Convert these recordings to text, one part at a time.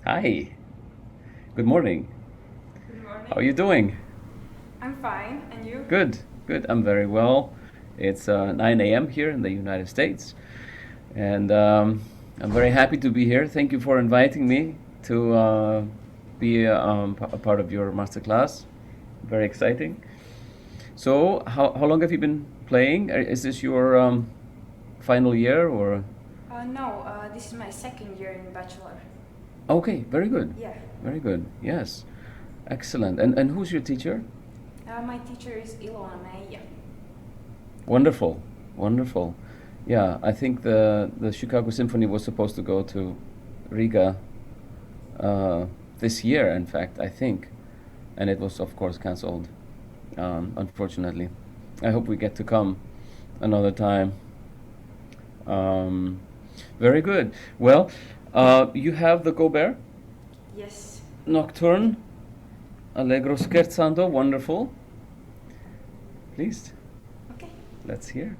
Hi. Good morning. Good How are you morning. doing? I'm fine, and you? Good. Good. I'm very well. It's 9 a.m. here in the United States, and I'm very happy to be here. Thank you for inviting me to be a part of your masterclass. Very exciting. So, how long have you been playing? Is this your final year or? No, this is my second year in bachelor. Okay, very good. Yeah. Very good. Yes. Excellent. And who's your teacher? My teacher is Ilona Meija. Wonderful, wonderful. Yeah, I think the Chicago Symphony was supposed to go to Riga this year, in fact, I think, and it was of course cancelled, unfortunately. I hope we get to come another time. Um, Very good. Well, you have the Gobert Yes. Nocturne, Allegro scherzando, wonderful. Please, Okay. let's hear.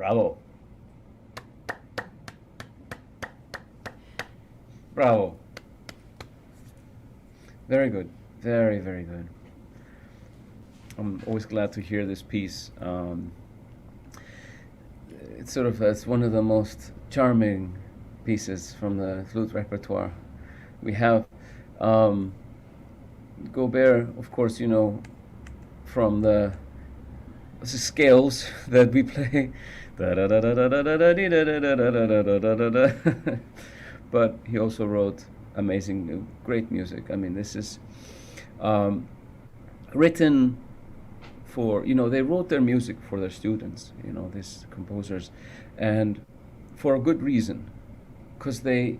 Bravo. Bravo. Very good. Very, very good. I'm always glad to hear this piece. It's one of the most charming pieces from the flute repertoire. We have Gobert, of course, you know, from the scales that we play. But he also wrote amazing, great music. I mean, this is written for, you know, they wrote their music for their students, you know, these composers, and for a good reason, because they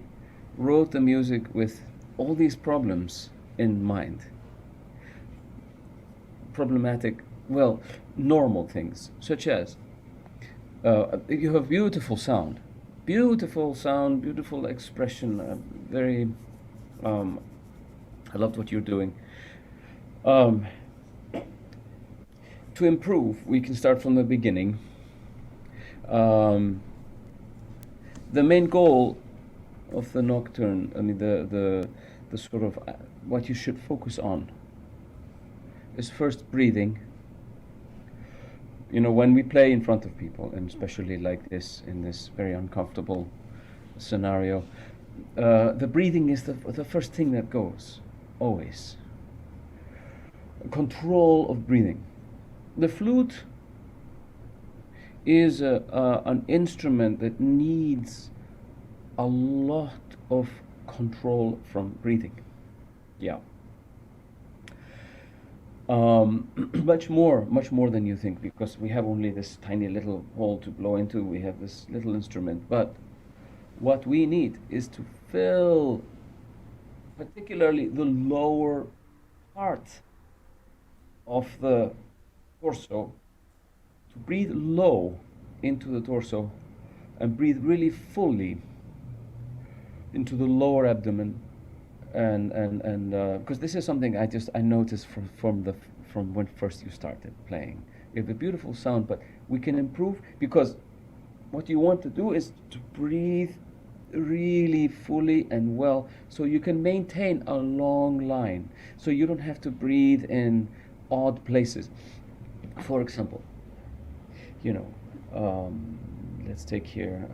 wrote the music with all these problems in mind. Problematic, well, normal things, such as you have beautiful sound, beautiful expression, very, I loved what you're doing. To improve, we can start from the beginning. The main goal of the nocturne, I mean, the sort of what you should focus on is first breathing. You know, when we play in front of people, and especially like this, in this very uncomfortable scenario, the breathing is the first thing that goes, always. Control of breathing. The flute is an instrument that needs a lot of control from breathing. Yeah. Much more than you think, because we have only this tiny little hole to blow into. We have this little instrument, but what we need is to fill particularly the lower part of the torso, to breathe low into the torso and breathe really fully into the lower abdomen, and because this is something I noticed from when first you started playing. You have a beautiful sound, but we can improve, because what you want to do is to breathe really fully and well, so you can maintain a long line, so you don't have to breathe in odd places. For example, you know, let's take here,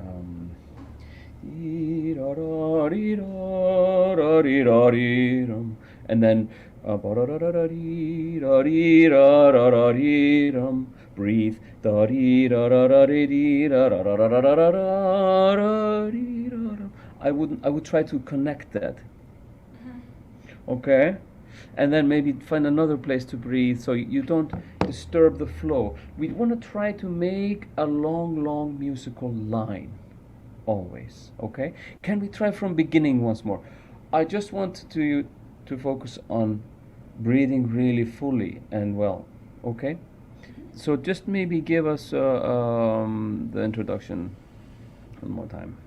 and then breathe. I would try to connect that. Okay? And then maybe find another place to breathe, so you don't disturb the flow. We want to try to make a long musical line, always. Okay? Can we try from beginning once more? I just want to focus on breathing really fully and well. Okay? So just maybe give us the introduction one more time.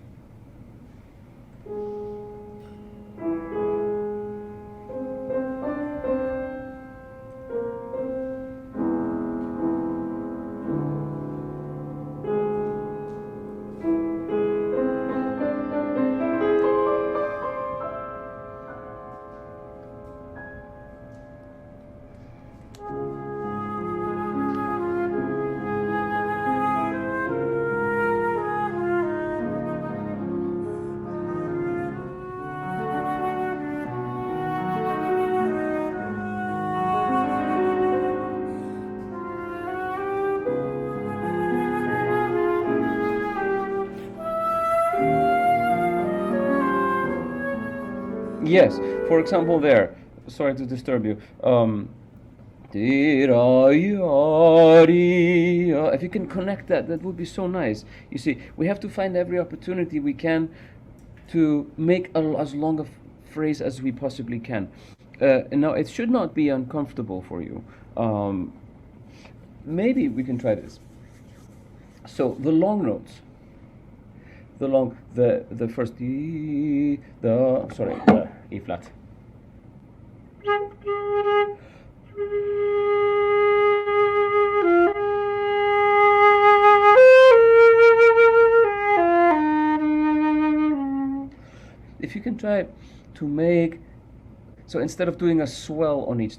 Yes, for example there, sorry to disturb you, if you can connect that, that would be so nice. You see, we have to find every opportunity we can to make as long a phrase as we possibly can. Now, it should not be uncomfortable for you. Maybe we can try this. So, the long notes. The first E, the E flat. can try to make, so instead of doing a swell on each,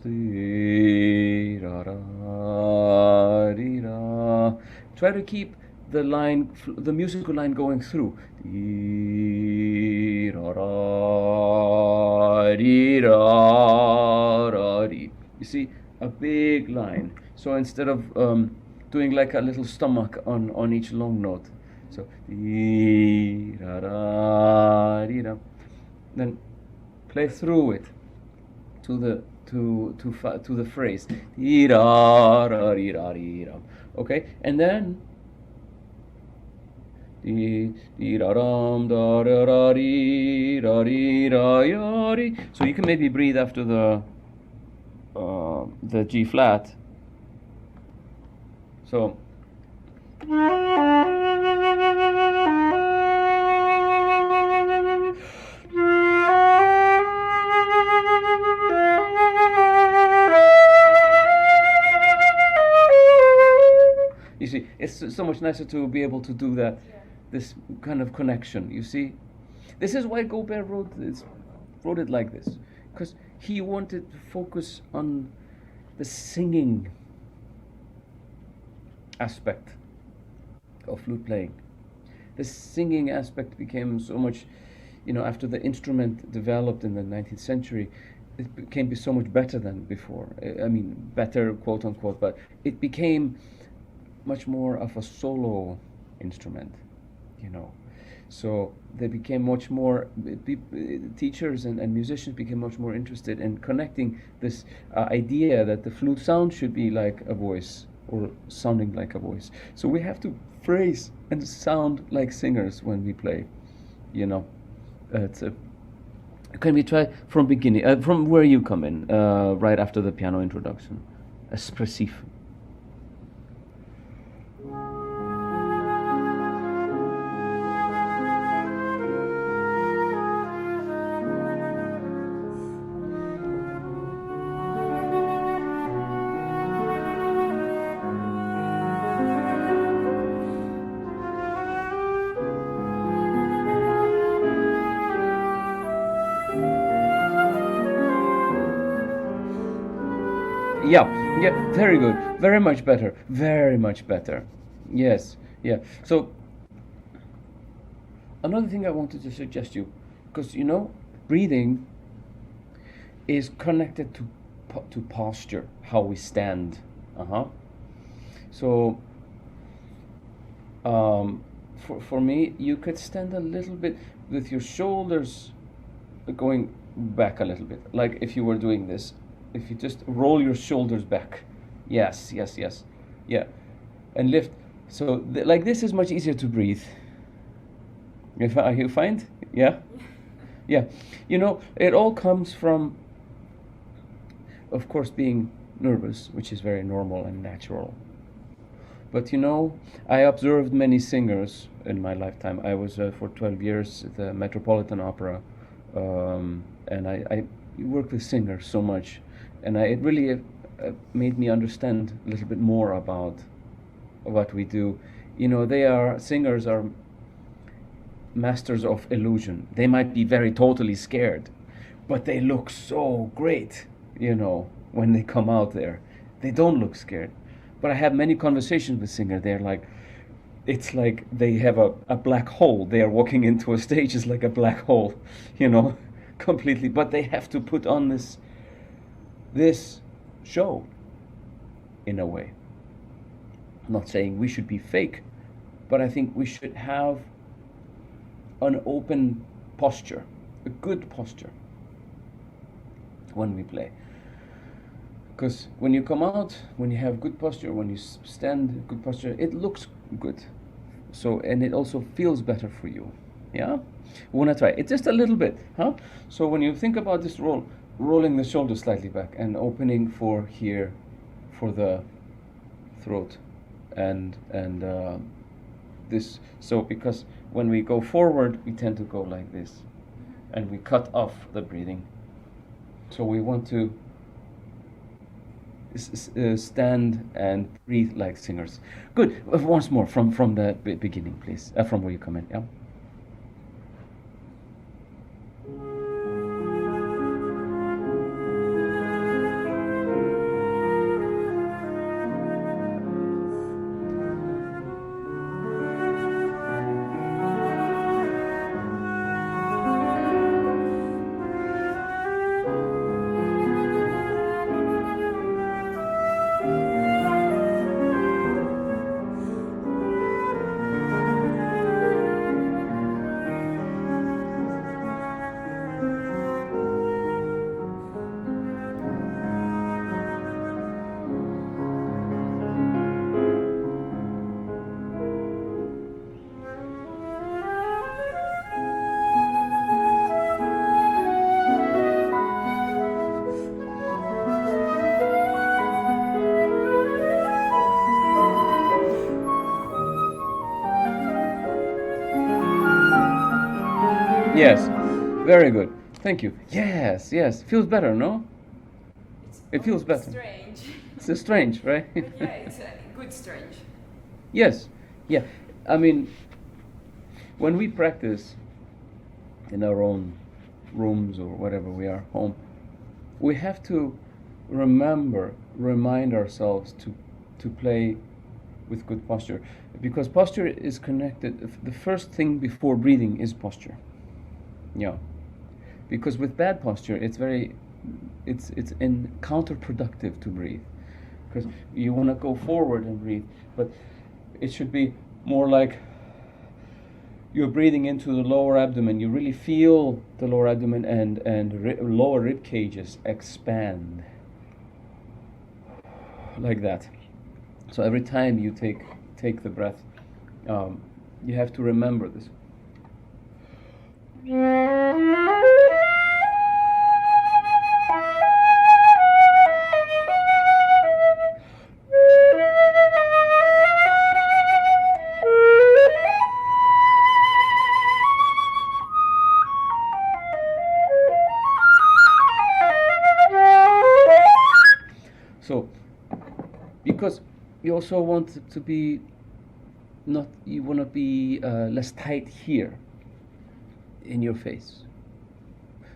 try to keep the line, the musical line going through. You see, a big line. So instead of doing like a little stomach on each long note, so then play through it to the phrase. Okay, and then so you can maybe breathe after the G flat. So you see, it's so much nicer to be able to do that, this kind of connection, you see. This is why Gaubert wrote it like this, because he wanted to focus on the singing aspect of flute playing. The singing aspect became so much, after the instrument developed in the 19th century, it became so much better than before. I mean, better, quote unquote, but it became much more of a solo instrument, So they became much more, teachers and musicians became much more interested in connecting this idea that the flute sound should be like a voice, or sounding like a voice. So we have to phrase and sound like singers when we play, Can we try from beginning, from where you come in, right after the piano introduction? Espressif. Yeah, very good. Very much better. Very much better. Yes, yeah. So, another thing I wanted to suggest you, because breathing is connected to posture, how we stand. So, for me, you could stand a little bit with your shoulders going back a little bit, like if you were doing this. If you just roll your shoulders back, yes, yeah, and lift. So like this is much easier to breathe. You find, yeah. It all comes from, of course, being nervous, which is very normal and natural. But I observed many singers in my lifetime. I was for 12 years at the Metropolitan Opera, and I worked with singers so much. And it really made me understand a little bit more about what we do. Singers are masters of illusion. They might be very totally scared, but they look so great, when they come out there. They don't look scared. But I have many conversations with singers. They're like, it's like they have a black hole. They are walking into a stage, it's like a black hole, completely. But they have to put on this show, in a way. I'm not saying we should be fake, but I think we should have an open posture, a good posture when we play. Because when you come out, when you have good posture, when you stand good posture, it looks good. So, and it also feels better for you. Yeah? We want to try it just a little bit, huh? So when you think about this rolling the shoulders slightly back and opening for here, for the throat, and this. So because when we go forward, we tend to go like this, and we cut off the breathing. So we want to stand and breathe like singers. Good. Once more from the beginning, please. From where you come in. Yeah. Yes. Very good. Thank you. Yes, yes. Feels better, no? It feels better. Strange. It's strange, right? But yeah, it's a good strange. Yes. Yeah. I mean, when we practice in our own rooms or whatever we are, home, we have to remind ourselves to play with good posture, because posture is connected. The first thing before breathing is posture. Yeah. Because with bad posture, it's counterproductive to breathe, because you want to go forward and breathe, but it should be more like you're breathing into the lower abdomen. You really feel the lower abdomen and lower rib cages expand like that. So every time you take the breath, you have to remember this. So, because you also want to be you want to be less tight here in your face,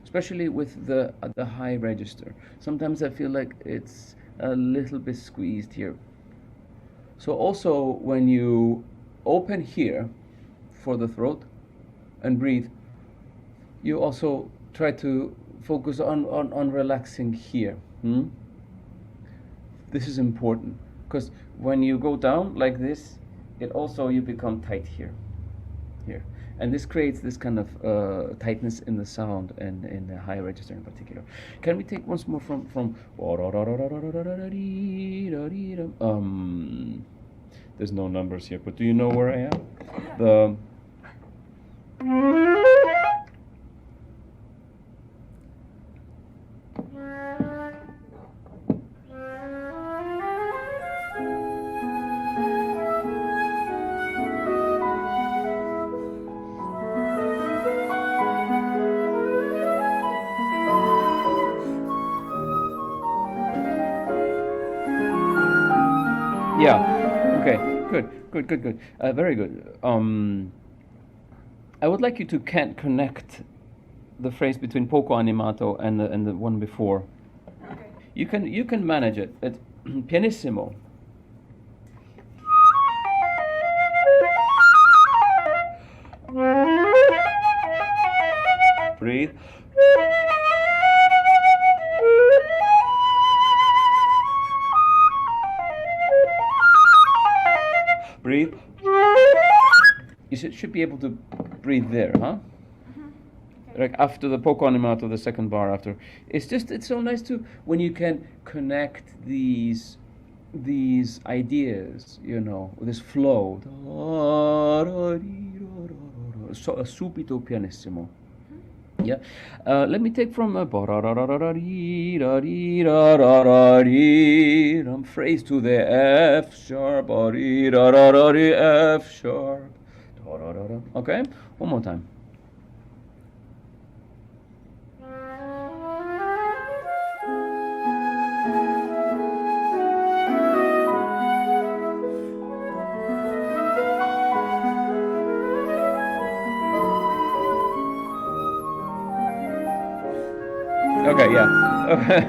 especially with the high register. Sometimes I feel like it's a little bit squeezed here. So also when you open here for the throat and breathe, you also try to focus on relaxing here. This is important, because when you go down like this, you become tight here, and this creates this kind of tightness in the sound and in the high register in particular. Can we take once more from there's no numbers here, but do you know where I am? The Yeah. Okay. Good. Very good. I would like you to connect the phrase between poco animato and the one before. Okay. You can manage it. It's pianissimo. Breathe. Breathe. You should be able to breathe there, huh? Okay. Like after the poco animato, the second bar after. It's so nice to when you can connect these ideas, this flow. So subito pianissimo. Yeah. Let me take from phrase to the F sharp, F sharp. Okay, one more time. Okay, yeah.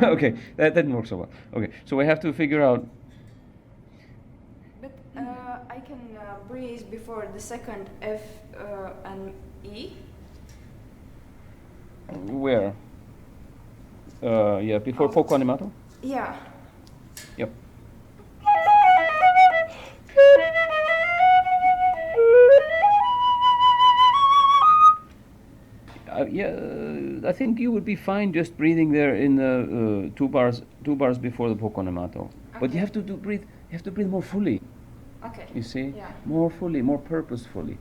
Okay, that didn't work so well. Okay, so we have to figure out. But I can breathe before the second F and E. Where? Yeah, before poco animato? Yeah. Yep. I think you would be fine just breathing there in the two bars before the poco animato. But you Okay. have to breathe. You have to breathe more fully. Okay. You see, Yeah. more fully, more purposefully,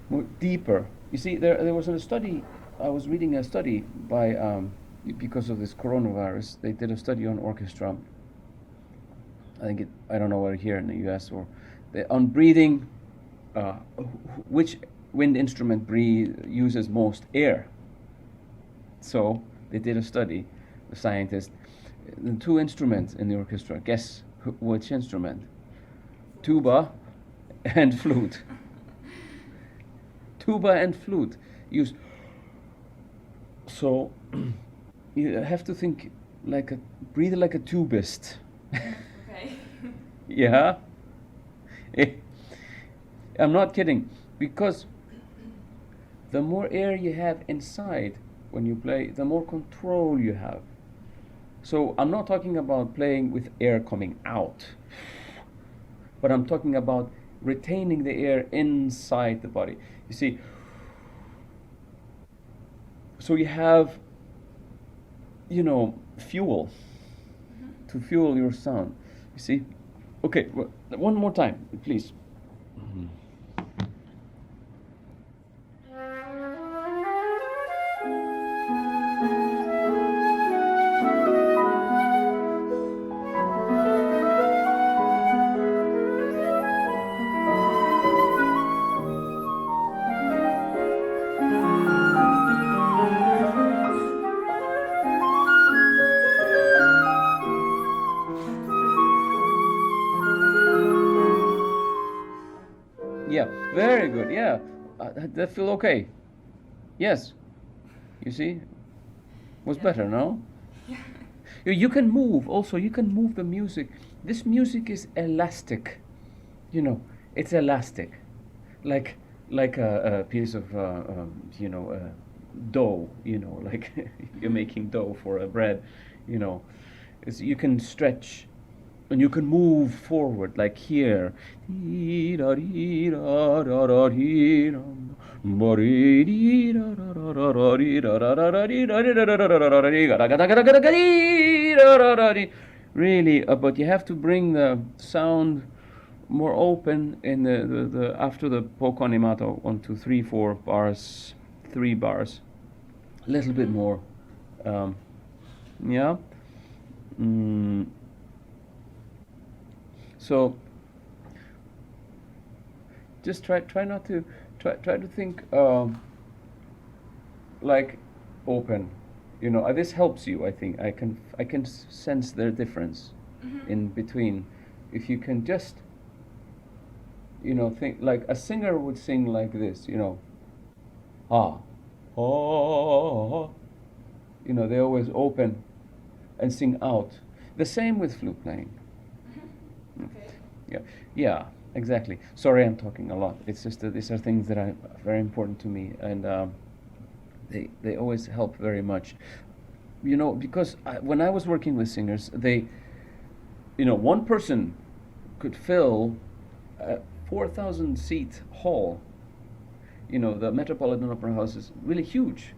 more deeper. You see, there was a study. I was reading a study by because of this coronavirus. They did a study on orchestra. I don't know whether here in the U.S. or on breathing, which wind instrument uses most air. So they did a study, the scientists, the two instruments in the orchestra. Guess which instrument? Tuba and flute. Tuba and flute use. So you have to think breathe like a tubist. Okay. Yeah. I'm not kidding, because the more air you have inside when you play, the more control you have. So I'm not talking about playing with air coming out, but I'm talking about retaining the air inside the body. You see, so you have, fuel to fuel your sound. You see? Okay, one more time, please. Yeah, very good. Yeah, that feel okay. Yes, you see, was better, no? Yeah. You can move. Also, you can move the music. This music is elastic. It's elastic, like a piece of dough. Like you're making dough for a bread. You can stretch. And you can move forward, like here. Really, but you have to bring the sound more open in the after the poco animato, 1, 2, 3, 4 bars, 3 bars, a little bit more. Yeah. So just try not to try to think like open. This helps you. I think I can sense the difference in between. If you can just think like a singer would sing like this. Ah, oh. They always open and sing out. The same with flute playing. Okay. Yeah, exactly. Sorry, I'm talking a lot. It's just that these are things that are very important to me, and they always help very much. Because when I was working with singers, one person could fill a 4,000 seat hall. The Metropolitan Opera House is really huge.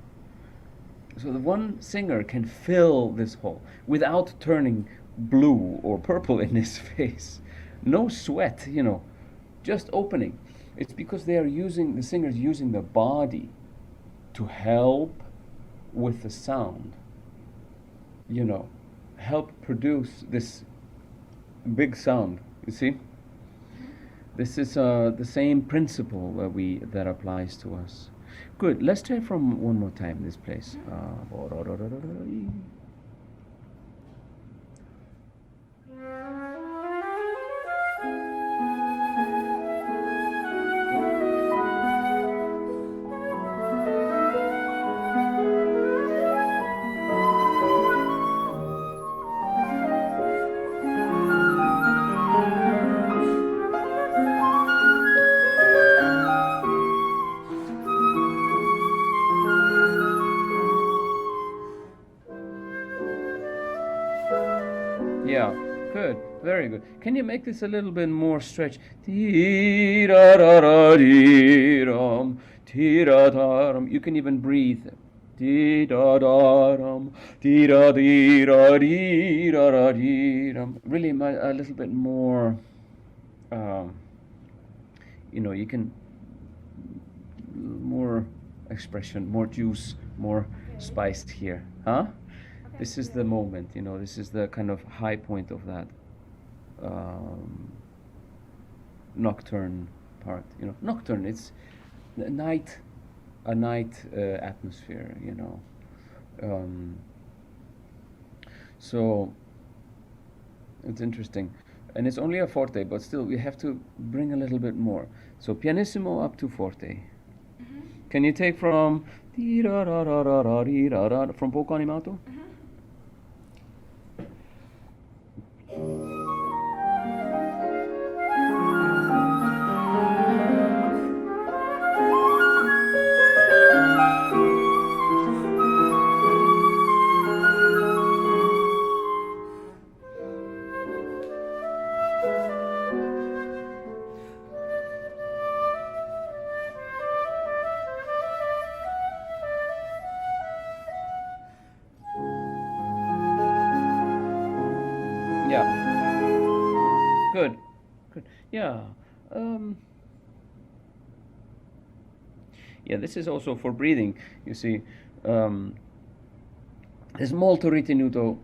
So the one singer can fill this hall without turning blue or purple in his face. No sweat, just opening. It's because the singer's using the body to help with the sound. Help produce this big sound. You see? This is the same principle that applies to us. Good. Let's try from one more time this place. Yeah, good, very good. Can you make this a little bit more stretch? You can even breathe. Really, a little bit more. You can more expression, more juice, more spiced here, huh? This is the moment, this is the kind of high point of that nocturne part. Nocturne, a night atmosphere, you know. So it's interesting, and it's only a forte, but still we have to bring a little bit more. So pianissimo up to forte. Can you take from from poco animato? Yeah. Good. Good. Yeah. Um, yeah, this is also for breathing. You see, this molto ritenuto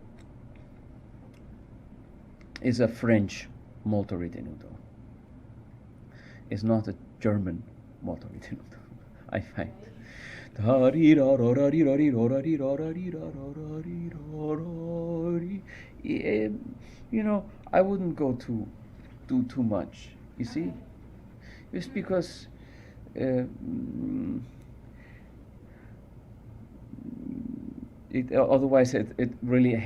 is a French molto ritenuto. It's not a German molto ritenuto, I find. You know, I wouldn't go do too much. You see, just because otherwise it really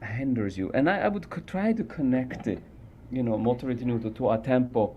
hinders you. And I would try to connect it, you know, molto ritenuto to a tempo.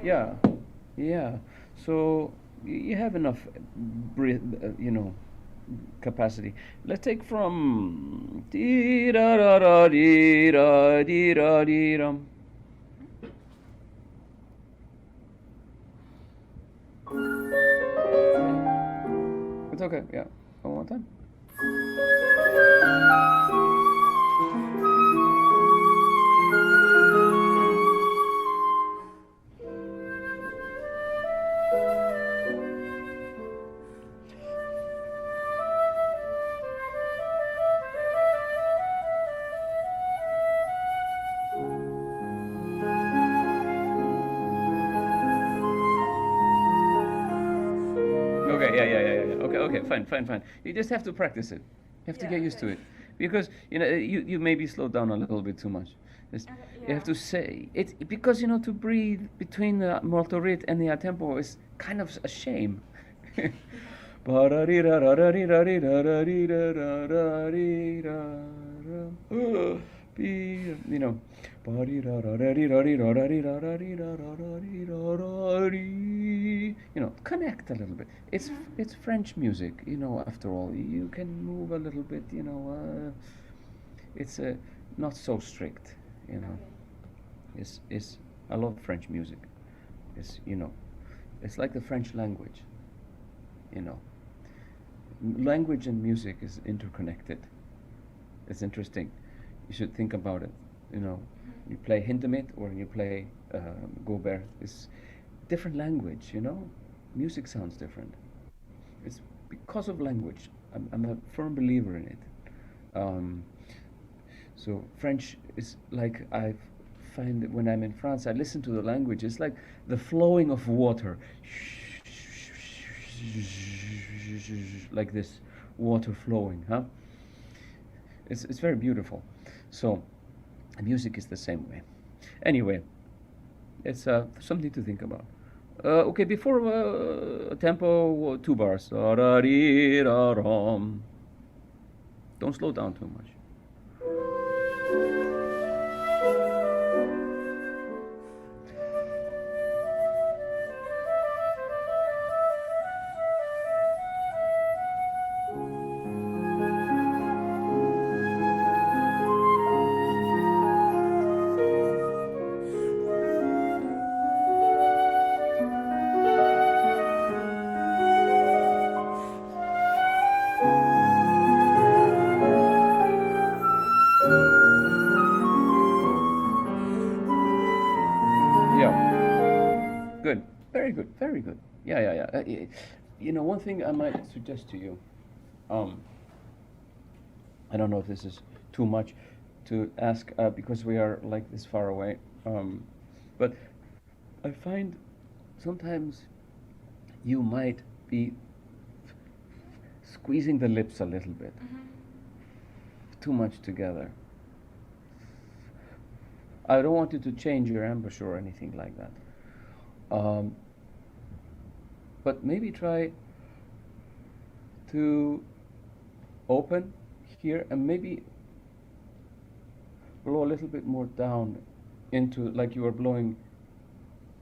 Yeah, yeah. So you have enough breath, you know, capacity. Let's take from dee da da da dee da dee da dee dum. It's okay. Yeah. One more time. Okay, yeah. Okay, fine. You just have to practice it. You have to get used to it, because you know you maybe slow down a little bit too much. You have to say it, because you know, to breathe between the molto rit and the a tempo is kind of a shame. You know, you know, connect a little bit. It's French music, you know. After all, you can move a little bit, you know. It's not so strict, you know. It's I love French music. It's, you know, it's like the French language, you know. Language and music is interconnected. It's interesting. You should think about it. You know, you play Hindemith or you play Gobert. It's different language. You know, music sounds different. It's because of language. I'm a firm believer in it. So French is like, I find that when I'm in France, I listen to the language. It's like the flowing of water, like this water flowing, huh? It's very beautiful. So music is the same way. Anyway, it's something to think about. Okay, before tempo, 2 bars. Don't slow down too much. Good. Very good. Very good. Yeah, yeah, yeah. You know, one thing I might suggest to you. I don't know if this is too much to ask because we are like this far away. But I find sometimes you might be squeezing the lips a little bit, too much together. I don't want you to change your embouchure or anything like that. But maybe try to open here and maybe blow a little bit more down into, like you are blowing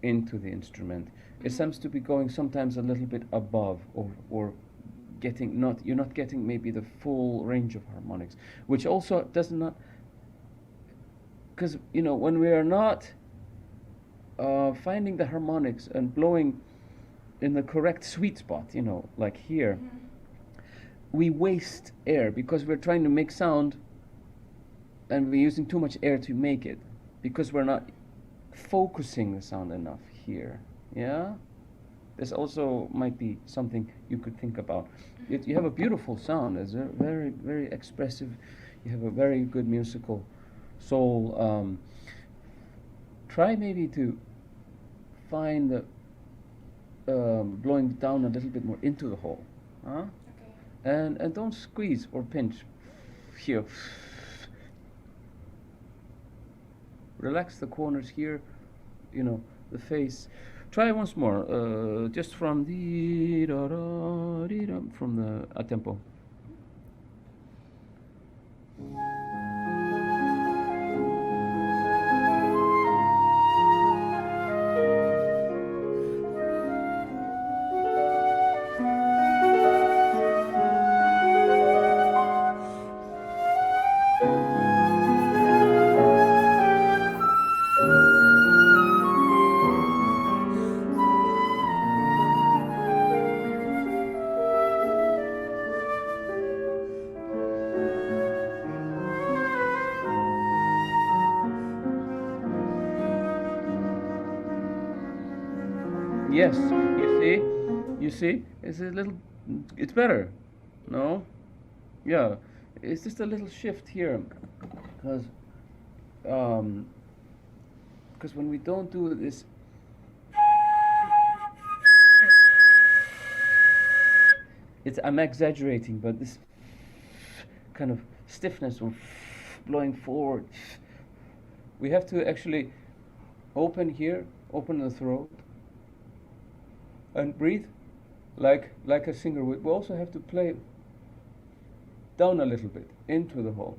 into the instrument. It seems to be going sometimes a little bit above or getting you're not getting maybe the full range of harmonics, which also does not, because you know when we are not finding the harmonics and blowing in the correct sweet spot, you know, like here, we waste air because we're trying to make sound and we're using too much air to make it because we're not focusing the sound enough here. Yeah, this also might be something you could think about. You have a beautiful sound. It's very, very expressive. You have a very good musical soul. Try maybe to find the blowing down a little bit more into the hole, huh? Okay. And don't squeeze or pinch here. Relax the corners here, you know, the face. Try once more, just from the from the a tempo. Yes, you see, it's a little, it's better, no? Yeah, it's just a little shift here, because when we don't do this, I'm exaggerating, but this kind of stiffness or blowing forward, we have to actually open here, open the throat, and breathe like a singer would. We also have to play down a little bit into the hole.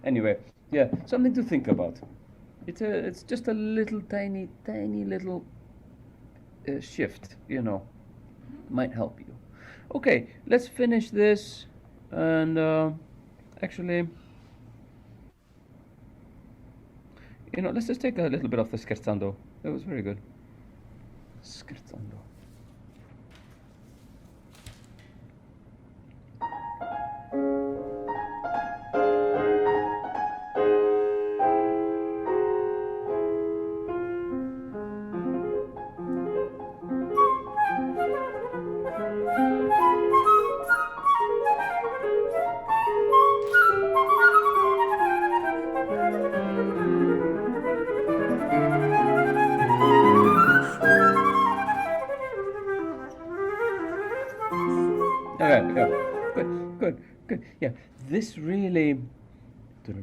Anyway, yeah, something to think about. It's just a little tiny little shift, you know, might help you. Okay, let's finish this, and actually, you know, let's just take a little bit of the scherzando. That was very good. Scherzando. Okay, yeah. Good. Yeah, this really, you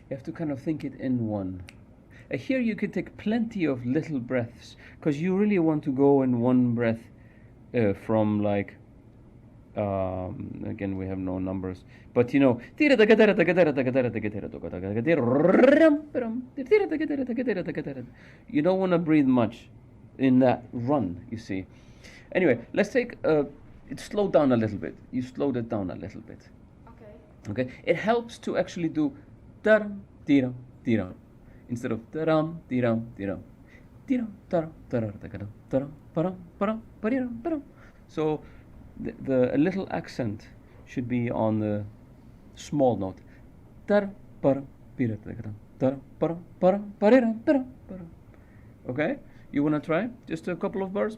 have to kind of think it in one. Here you can take plenty of little breaths, because you really want to go in one breath from like, again, we have no numbers, but you know, you don't want to breathe much in that run, you see. Anyway, let's take it's slowed down a little bit. You slowed it down a little bit. Okay. Okay, it helps to actually do daram, diram, diram, instead of daram, diram, diram, diram, daram, daram, daram, daram, param, param, pariram, param. So the a little accent should be on the small note. Daram, param, piram, daram, param, param, pariram, param, param. Okay, you wanna try just a couple of bars?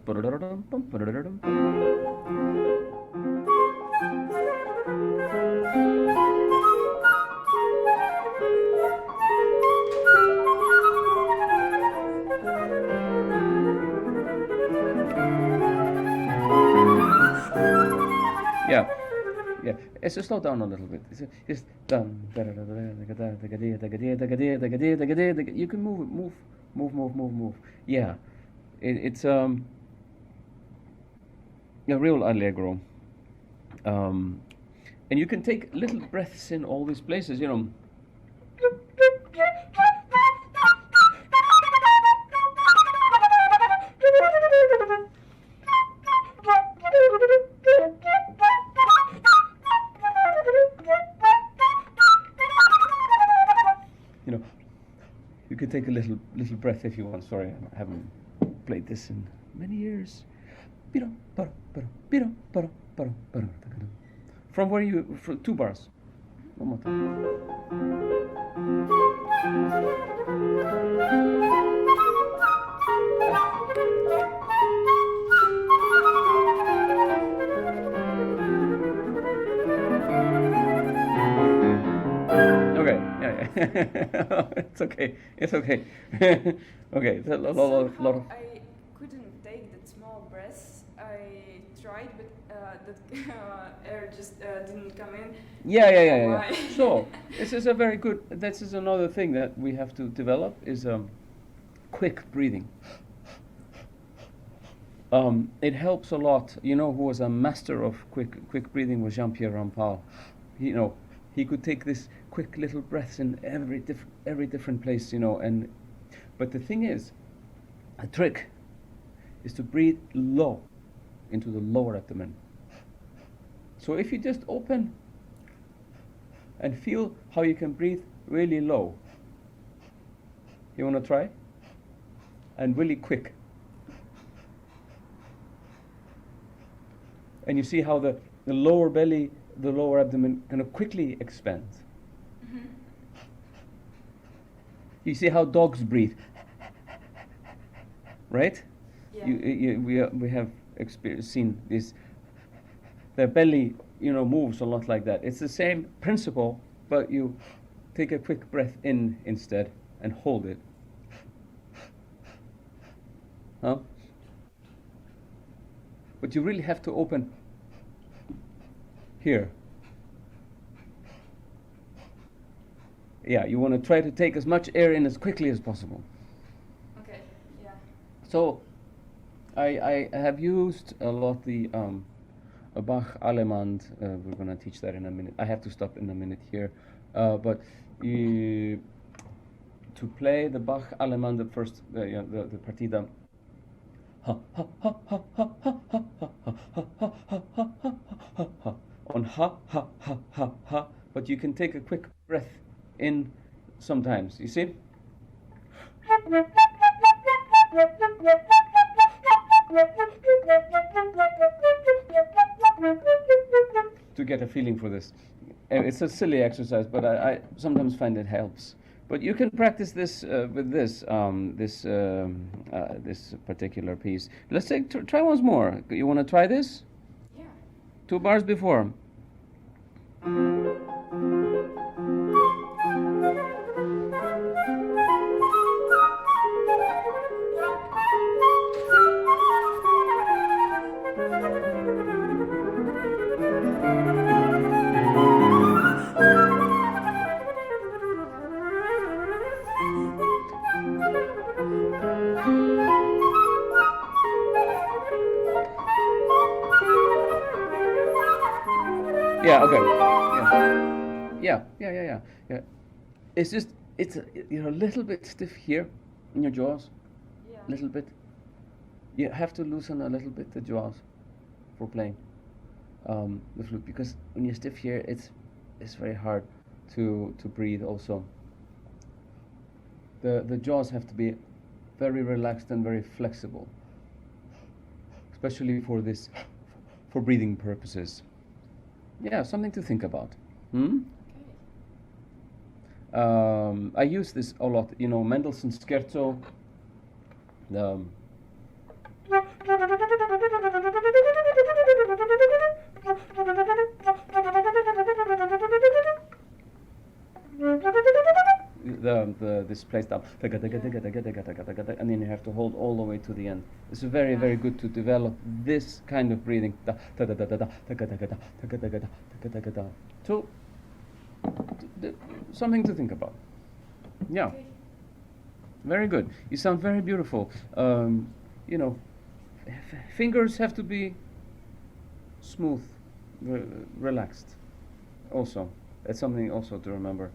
Yeah, yeah. It's just slow down a little bit. It's just dum. You can move. Yeah, it's a real allegro, and you can take little breaths in all these places. You know. You could take a little breath if you want. Sorry, I haven't played this in many years. From where you, from 2 bars. One more time. It's okay. Okay, it's a lot of. I couldn't take that small breaths. I tried, but the air just didn't come in. Yeah. So this is a very good. This is another thing that we have to develop is quick breathing. It helps a lot. You know who was a master of quick breathing was Jean-Pierre Rampal. You know. He could take this quick little breaths in every different place, you know. But the thing is, a trick is to breathe low into the lower abdomen. So if you just open and feel how you can breathe really low. You want to try? And really quick. And you see how the lower belly, the lower abdomen kind of quickly expands. Mm-hmm. You see how dogs breathe, right? Yeah. We have seen this. Their belly, moves a lot like that. It's the same principle, but you take a quick breath in instead and hold it. Huh? But you really have to open here. Yeah, you want to try to take as much air in as quickly as possible. Okay, yeah. So, I have used a lot the Bach Allemande. We're going to teach that in a minute. I have to stop in a minute here. But to play the Bach Allemande first, the partita. On ha, but you can take a quick breath in sometimes, you see? To get a feeling for this. It's a silly exercise, but I sometimes find it helps. But you can practice this with this particular piece. Let's try once more. You want to try this? Yeah. 2 bars before. Yeah, okay. Yeah. It's just, you're a little bit stiff here in your jaws. Yeah. Little bit. You have to loosen a little bit the jaws for playing. the flute, because when you're stiff here, it's very hard to breathe. Also, the jaws have to be very relaxed and very flexible, especially for breathing purposes. Yeah, something to think about. I use this a lot. You know, Mendelssohn Scherzo. This plays down, and then you have to hold all the way to the end. It's very, very good to develop this kind of breathing. So, something to think about. Yeah, very good. You sound very beautiful. You know, fingers have to be smooth, relaxed. Also, that's something also to remember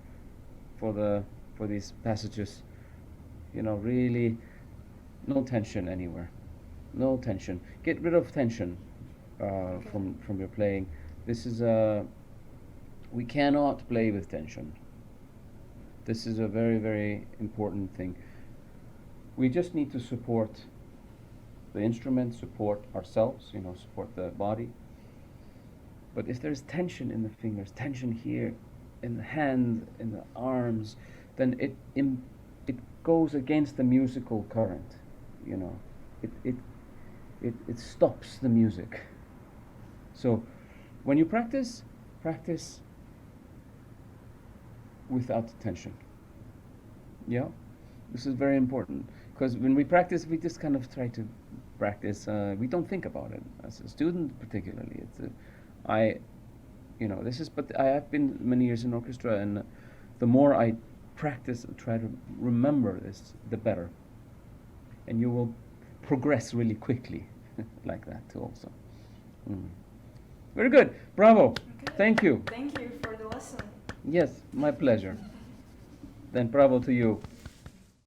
for these passages. You know, really, no tension anywhere. No tension. Get rid of tension from your playing. This is we cannot play with tension. This is a very, very important thing. We just need to support the instrument, support ourselves, you know, support the body. But if there's tension in the fingers, tension here, in the hand, in the arms, then it goes against the musical current, you know. It stops the music. So when you practice without tension. Yeah, this is very important, because when we practice, we just kind of try to practice. We don't think about it. As a student, particularly, But I have been many years in orchestra, and the more I practice, try to remember this, the better. And you will progress really quickly, like that too. Also, very good. Bravo. Okay. Thank you. Thank you for the lesson. Yes, my pleasure. Then bravo to you.